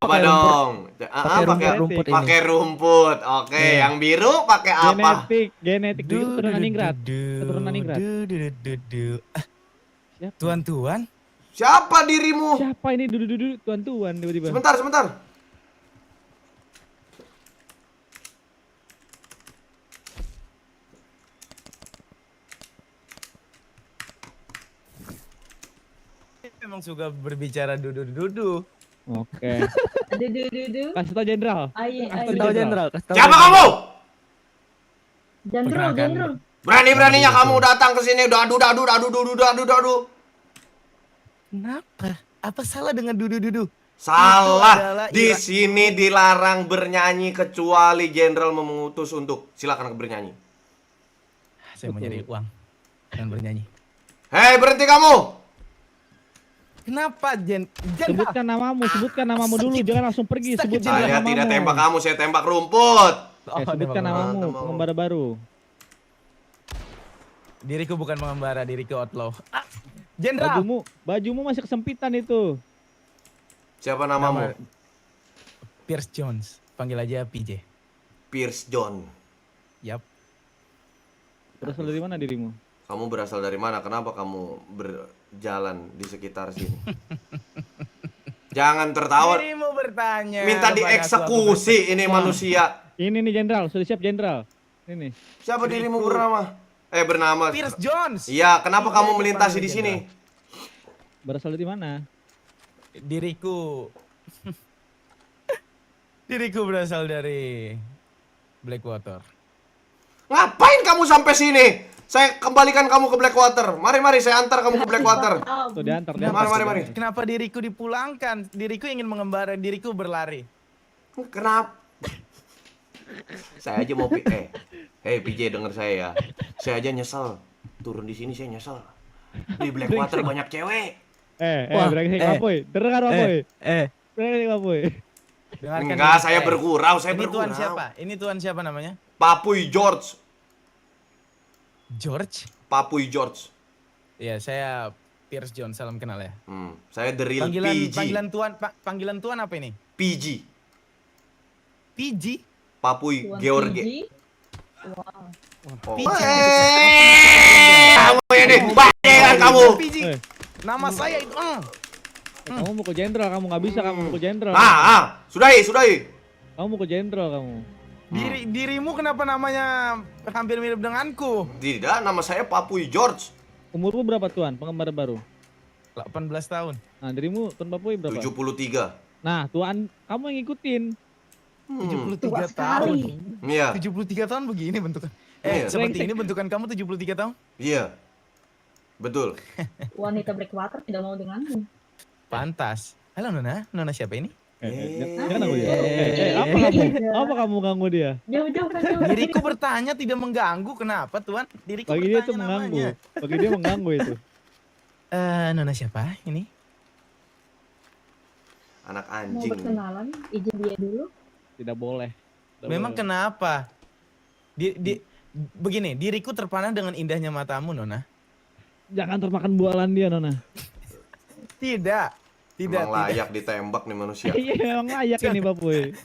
Apa dong? Pakai rumput. Oke, yang biru pakai apa? Genetik dulu keturunan Ningrat. Keturunan Ningrat. Siapa? Tuan-tuan? Siapa dirimu? Siapa ini duduk tuan-tuan tiba-tiba. Sebentar. Memang suka berbicara dudu-dudu. Oke. Dudu. Kasih tau jenderal. Kasih tahu jenderal. Siapa kamu? Jenderal. Berani-beraninya kamu datang ke sini. Dadu. Kenapa? Apa salah dengan dudu-dudu? Salah. Di sini dilarang bernyanyi kecuali jenderal mengutus untuk. Silakan bernyanyi. Saya mau nyari uang dan bernyanyi. Hei, berhenti kamu. Kenapa Sebutkan namamu dulu, jangan langsung pergi. Sebutkan Saya namamu. tidak tembak kamu, saya tembak rumput. Sebutkan namamu, pengembara baru. Diriku bukan pengembara, diriku outlaw. Jenderal. Bajumu masih kesempitan itu. Siapa namamu? Pierce Jones. Panggil aja PJ. Pierce John. Yap. Berasal dari mana dirimu? Kamu berasal dari mana? Kenapa kamu berjalan di sekitar sini? Jangan tertawa. Dirimu bertanya. Minta dieksekusi ini manusia. Ini nih jenderal, sudah siap jenderal. Ini. Siapa dirimu bernama? Pierce Jones. Iya, kenapa kamu melintasi di sini? Berasal dari mana? Diriku berasal dari Blackwater. Ngapain kamu sampai sini? Saya kembalikan kamu ke Blackwater. Mari saya antar kamu ke Blackwater. Tuh diantar. Mari. Kenapa diriku dipulangkan? Diriku ingin mengembara, diriku berlari. Kenapa? Saya aja mau Hei PJ, denger saya ya. Saya aja nyesel. Turun di sini saya nyesel. Di Blackwater banyak cewek. Brengsek Kapoy. Dengar Kapoy. Brengsek Kapoy. Enggak, saya bergurau, Ini tuan siapa? Ini tuan siapa namanya? Papuy George. Papuy George. Iya, saya Pierce Jones, salam kenal ya. Saya The Real PG. Panggilan tuan apa ini? PG. PG? Papuy George. Wow. Kamu ini bayangan kamu. PG. Nama saya itu. Kamu mau ke jenderal, kamu nggak bisa kamu mau ke jenderal. Sudahi. Kamu mau ke jenderal kamu. Dirimu kenapa namanya hampir mirip denganku? Tidak, nama saya Papuy George. Umurmu berapa tuan, pengembara baru? 18 tahun. Nah, dirimu tuan Papuy berapa? 73. Nah, tuan kamu yang ngikutin. 73 tahun. Iya. 73 tahun begini bentukan. Iya. Seperti ini bentukan kamu 73 tahun? Iya. Betul. Wanita Blackwater tidak mau denganmu. Pantas. Halo Nona, Nona siapa ini? Jangan ganggu dia. Apa kamu ganggu dia? Jauh. Diriku bertanya tidak mengganggu, kenapa tuan? Diriku Bagi dia bertanya itu mengganggu. namanya. Bagi dia mengganggu itu. Nona siapa ini? Anak Mau anjing. berkenalan, izin dia dulu. Tidak boleh. Memang kenapa? Begini, diriku terpana dengan indahnya matamu, Nona. Jangan termakan bualan dia, Nona. Tidak. Emang layak ditembak nih manusia. Iya, emang layak ini Papuy.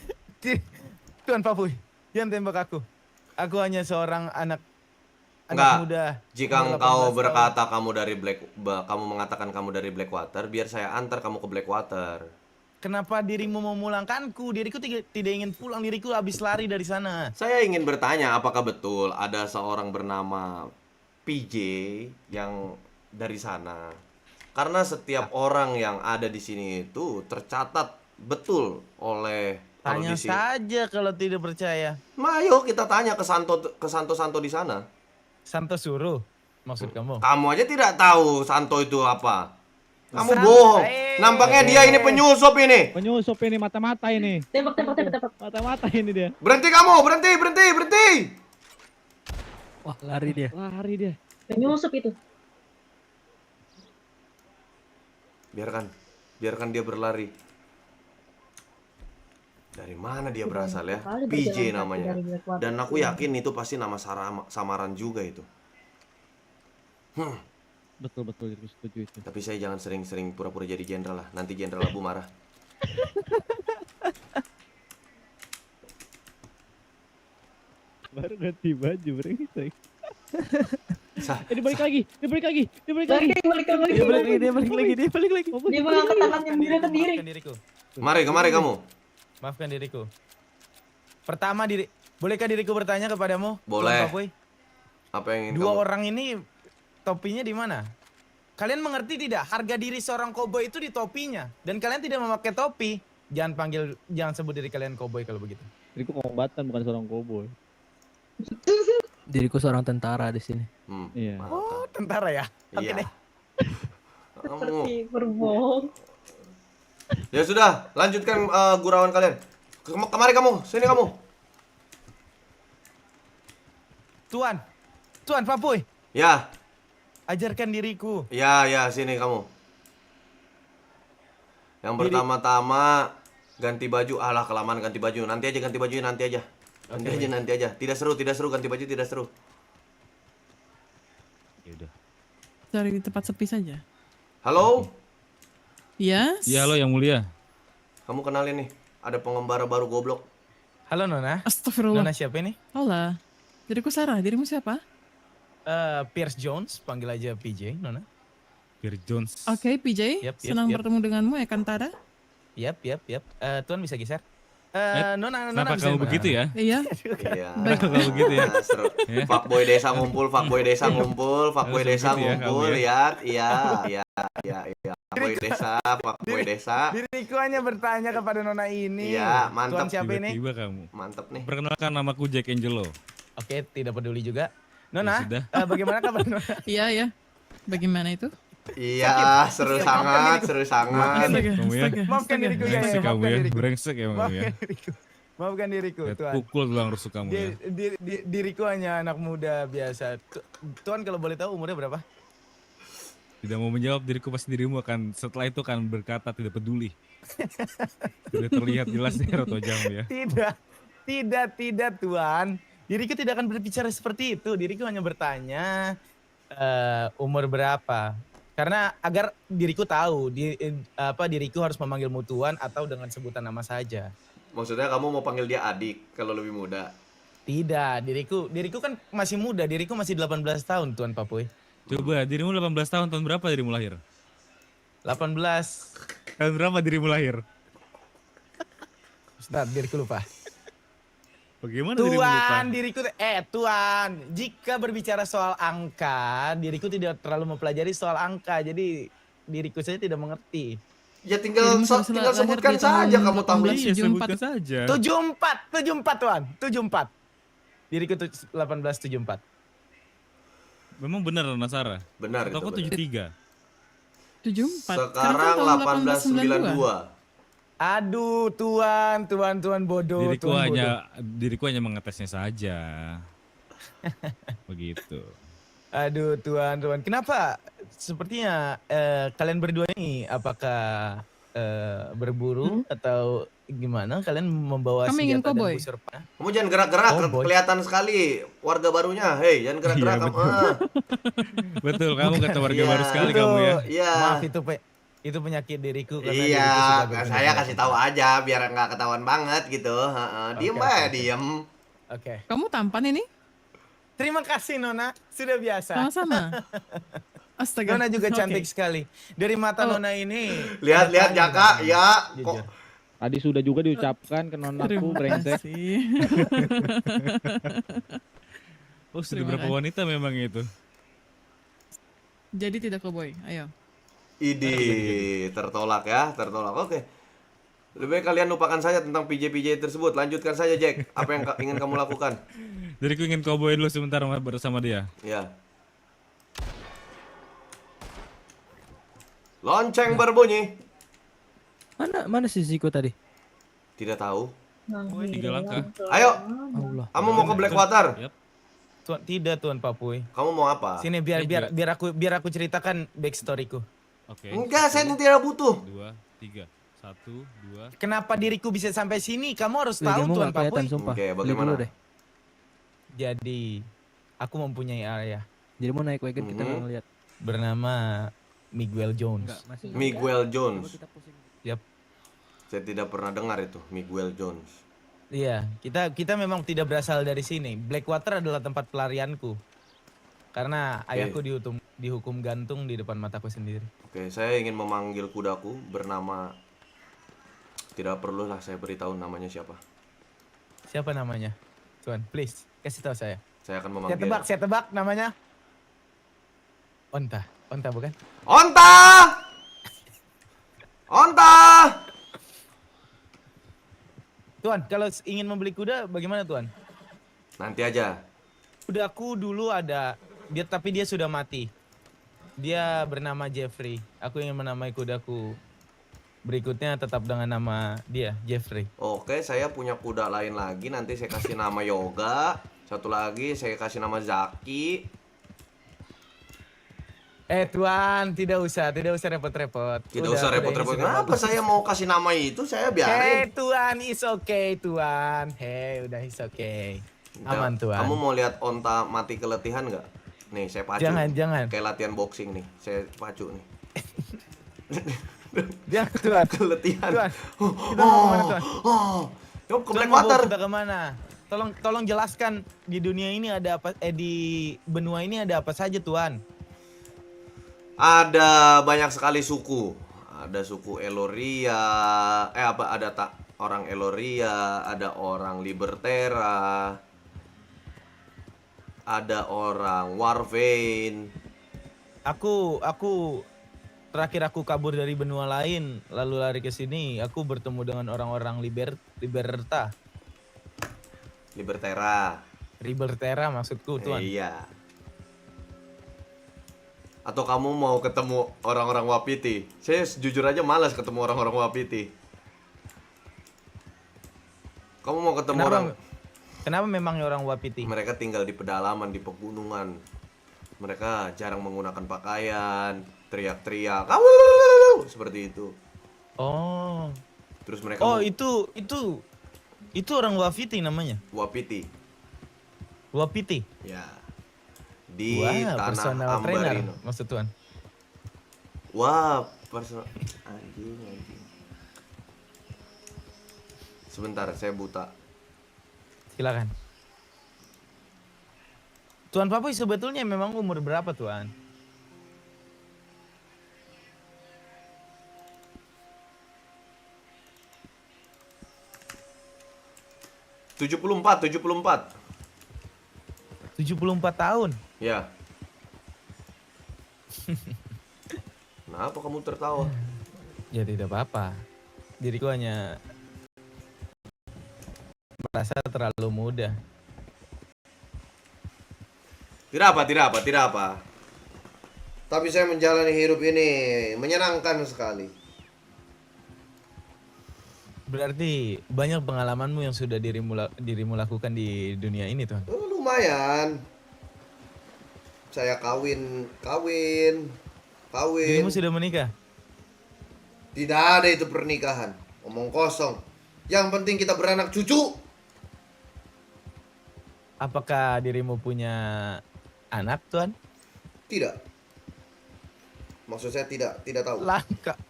Tuan Papuy, jangan tembak aku. Aku hanya seorang anak Enggak. muda. Jika engkau berkata kamu mengatakan kamu dari Blackwater, biar saya antar kamu ke Blackwater. Kenapa dirimu memulangkanku? Diriku tidak ingin pulang, diriku habis lari dari sana. Saya ingin bertanya, apakah betul ada seorang bernama PJ yang dari sana? Karena setiap orang yang ada di sini itu tercatat betul oleh Tanya audisi. saja kalau tidak percaya. Ayo kita tanya ke Santo di sana. Santo suruh, maksud kamu? Kamu aja tidak tahu Santo itu apa. Kamu bohong. Nampaknya dia ini penyusup ini. Penyusup ini, mata-mata ini. Tembak. Mata-mata ini dia. Berhenti kamu, berhenti. Wah, lari dia. Lari dia. Penyusup itu. Biarkan dia berlari. Dari mana dia berasal ya? Kali PJ berjalan kaki namanya. dari Blackwater. Dan aku yakin itu pasti nama samaran juga itu. Betul, setuju itu. Tapi saya jangan sering-sering pura-pura jadi jenderal lah. Nanti jenderal Abu marah. Baru ganti baju brengsek. Sah. Dia balik lagi. Dia balik lagi. Dia balik lagi. Balik. Dia balik lagi, dia balik lagi, dia balik lagi. Dia mengangkat tangannya menggunakan diri. Maafkan diriku. Kemari kamu. Maafkan diriku. Pertama bolehkah diriku bertanya kepadamu? Boleh. Tuan Papoy? Apa yang ingin Dua kamu? orang ini topinya di mana? Kalian mengerti tidak? Harga diri seorang koboi itu di topinya. Dan kalian tidak memakai topi. Jangan sebut diri kalian koboi kalau begitu. Diriku kombatan bukan seorang koboi. Diriku seorang tentara di sini. Iya. Mantap. Oh, tentara ya? Oke Iya. deh. Kamu. Seperti berbohong. Ya sudah, lanjutkan gurauan kalian. Kemari kamu, sini kamu. Tuan Papoy, Ya, ajarkan diriku. ya, sini kamu. Yang pertama-tama ganti baju. Alah, kelamaan ganti baju. Nanti aja ganti baju, nanti aja. Nanti aja. Tidak seru ganti baju tidak seru. Cari di tempat sepi saja. Halo? Yes. Iya, halo yang mulia. Kamu kenalin nih, ada pengembara baru goblok. Halo Nona. Astagfirullah. Nona siapa ini? Hola. Diriku Sarah. Dirimu siapa? Pierce Jones, panggil aja PJ, Nona. Pierre Jones. Oke, PJ. Yap, Senang yap. bertemu denganmu ya Kantara. Yap. Tuan bisa geser. Nona Kenapa bisa kamu di mana? begitu ya? Iya. Iya. Baik. Kenapa kamu begitu ya? Nah, seru. Ya. Fuckboy desa ngumpul, fuckboy desa ngumpul, fuckboy Harus desa begitu ya, ngumpul, kamu lihat. Iya. Fuckboy desa. Diriku hanya bertanya kepada Nona ini. Iya, mantap. Tuan siapa ini? Tiba-tiba kamu. Mantep nih. Perkenalkan, namaku Jack Angelo. Oke, tidak peduli juga. Nona, Ya sudah. bagaimana kabar Nona? Iya. Bagaimana itu? Iya, seru sangat. Astaga, Kamu ya? astaga, Maafkan astaga. diriku ya, Brengsek kamu maafkan ya. diriku. Brengsek ya kamu ya. Maafkan diriku, Lihat Tuan. pukul tulang rusuk kamu ya. Diriku hanya anak muda biasa. Tuan kalau boleh tahu umurnya berapa? Tidak mau menjawab, diriku pasti dirimu akan setelah itu akan berkata tidak peduli. Sudah terlihat jelas di raut wajahmu ya. Tidak Tuan. Diriku tidak akan berbicara seperti itu. Diriku hanya bertanya umur berapa. Karena agar diriku tahu diriku harus memanggilmu Tuan atau dengan sebutan nama saja. Maksudnya kamu mau panggil dia adik kalau lebih muda? Tidak, diriku kan masih muda. Diriku masih 18 tahun Tuan Papoy. Coba, dirimu 18 tahun, tahun berapa dirimu lahir? 18. Tahun berapa dirimu lahir? Ustaz, diriku lupa. Bagaimana dirimu lupa? Tuan, jika berbicara soal angka, diriku tidak terlalu mempelajari soal angka, jadi diriku saja tidak mengerti. Ya tinggal Dirimu sudah tinggal lahir sebutkan di tahun saja kamu tahu. 18. Iya, 74. sebutkan saja. 74 Tuan, 74. Diriku 1874. Memang benar Nasara. Benar itu. Atau aku benar. 73. 74. Sekarang tahun 1892. Aduh, Tuan bodoh. Diriku Tuan bodoh. hanya mengetesnya saja. Begitu. Aduh, Tuan. Kenapa? Sepertinya kalian berdua ini apakah berburu atau gimana? Kalian membawa Kami ingin senjata dan koboi. busur panah? Kamu jangan gerak-gerak, Oh, boy. kelihatan sekali warga barunya. Hei, jangan gerak-gerak Iya, kamu. betul. Betul, kamu kata warga Iya. baru sekali Itu, kamu ya. Iya. Maaf itu penyakit diriku karena Iya, diriku sudah berpenyakit. saya kasih tahu aja biar nggak ketahuan banget gitu. Diem Oke, aja, oke. diem. Oke. Kamu tampan ini? Terima kasih Nona, sudah biasa. Sama-sama. Astaga. Nona juga Oke. cantik sekali. Dari mata Oh. Nona ini. Lihat-lihat ada Jaka, tanya. ya. Jujur. Kok Tadi sudah juga diucapkan ke nonaku Terima brengsek. kasih. Oh, sudah Terima berapa wanita memang itu? Jadi tidak koboi. Ayo. Idi tertolak ya, tertolak. Oke. Lebih baik kalian lupakan saja tentang PJ-PJ tersebut. Lanjutkan saja Jack. Apa yang ingin kamu lakukan? Diriku ingin cowboy dulu sebentar bersama dia. Ya. Lonceng berbunyi. Mana si Ziko tadi? Tidak tahu. Tiga langkah. Ayo, Allah. kamu mau ke Blackwater? Yap. Tuan, tidak Tuan Papuy. Kamu mau apa? Sini biar aku ceritakan backstoryku. Oke. Enggak, saya tidak butuh. 2, 3. 1, 2. Kenapa diriku bisa sampai sini? Kamu harus Wih, tahu dirimu Tuan nggak kelihatan Papuy. sumpah. Oke, Beli bagaimana? dulu deh. Jadi aku mempunyai ayah Jadi mau naik wagon kita nggak ngeliat. bernama Miguel Jones. Enggak, masih. Miguel Jones. Coba kita pusing. Yap. Saya tidak pernah dengar itu, Miguel Jones. Iya, kita memang tidak berasal dari sini. Blackwater adalah tempat pelarianku. Karena ayahku dihukum gantung di depan mataku sendiri. Oke, saya ingin memanggil kudaku bernama, tidak perlu lah saya beritahu namanya siapa. Siapa namanya? Tuan, please kasih tahu saya. Saya akan memanggil. Saya tebak namanya. Onta, Onta bukan? Onta! Onta! Tuan, kalau ingin membeli kuda bagaimana Tuan? Nanti aja. Kudaku dulu ada, tapi dia sudah mati. Dia bernama Jeffrey. Aku ingin menamai kudaku berikutnya tetap dengan nama dia, Jeffrey. Oke, saya punya kuda lain lagi. Nanti saya kasih nama Yoga. Satu lagi saya kasih nama Zaki. Tuan, tidak usah repot-repot. Tidak Udah, usah kuda ini repot-repot. sudah Kenapa bagus. saya mau kasih nama itu? Saya biarin. Tuan, it's okay Tuan. Udah it's okay. Aman Tuan. Kamu mau lihat onta mati keletihan nggak? Nih, saya pacu. Jangan. Kayak latihan boxing nih. Saya pacu nih. Jangan Tuan. Keletihan. Tuan, kita mau kemana Tuan? Yuk ke Tuan mau bawa Blackwater. kita kemana? Tolong jelaskan di dunia ini ada apa? Di benua ini ada apa saja Tuan? Ada banyak sekali suku. Ada suku Eloria. Orang Eloria, ada orang Libertera, ada orang Warvane. Aku terakhir aku kabur dari benua lain lalu lari ke sini. Aku bertemu dengan orang-orang Libertera maksudku Tuan. Iya. Atau kamu mau ketemu orang-orang Wapiti? Saya jujur aja malas ketemu orang-orang Wapiti. Kamu mau ketemu Kenapa memangnya orang Wapiti? Mereka tinggal di pedalaman, di pegunungan. Mereka jarang menggunakan pakaian, teriak-teriak, seperti itu. Oh. Terus mereka itu orang Wapiti namanya. Wapiti. Wapiti. Ya. Di Wah, tanah personal trainer Ambarino. maksud Tuan. Wah, personal anjing. Sebentar, saya buta. Silakan. Tuan Papoy sebetulnya memang umur berapa Tuan? Tujuh puluh empat. 74 tahun. Ya. Kenapa kamu tertawa? Ya tidak apa-apa. Diriku hanya merasa terlalu muda. Tidak apa. Tapi saya menjalani hidup ini menyenangkan sekali. Berarti banyak pengalamanmu yang sudah dirimu lakukan di dunia ini Tuan. Lumayan. Saya kawin. Dirimu sudah menikah? Tidak ada itu pernikahan. Omong kosong. Yang penting kita beranak cucu. Apakah dirimu punya anak Tuan? Tidak. Maksud saya tidak tahu. Lah,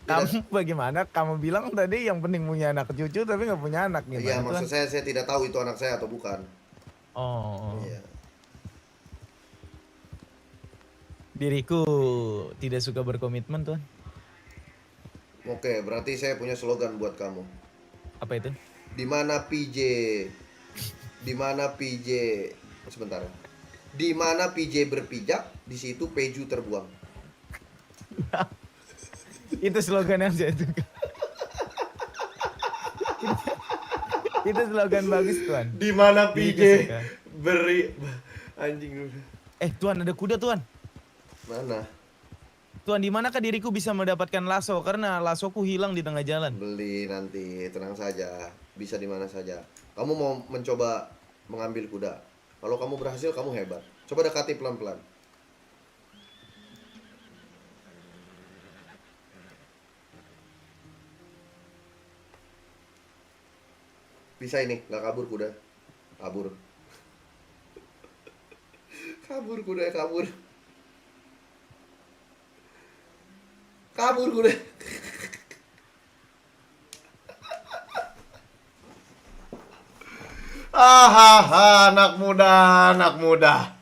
kamu bagaimana? Kamu bilang tadi yang penting punya anak cucu tapi nggak punya anak gimana Iya, Tuan? maksud saya tidak tahu itu anak saya atau bukan. Oh. Iya. Diriku tidak suka berkomitmen Tuan. Oke, berarti saya punya slogan buat kamu. Apa itu? Di mana PJ sebentar. Di mana PJ berpijak, di situ Peju terbuang. Itu slogan yang saya suka. Itu slogan bagus Tuan. Di mana Diriku PJ suka. anjing dulu. Tuan ada kuda Tuan. Mana? Tuan di manakah diriku bisa mendapatkan lasso karena lassoku hilang di tengah jalan. Beli nanti, tenang saja. Bisa di mana saja. Kamu mau mencoba mengambil kuda. Kalau kamu berhasil, kamu hebat. Coba dekati pelan-pelan. Bisa ini, nggak kabur kuda. Kabur. Kabur kuda, kabur. Kabur kuda. Anak muda, anak muda.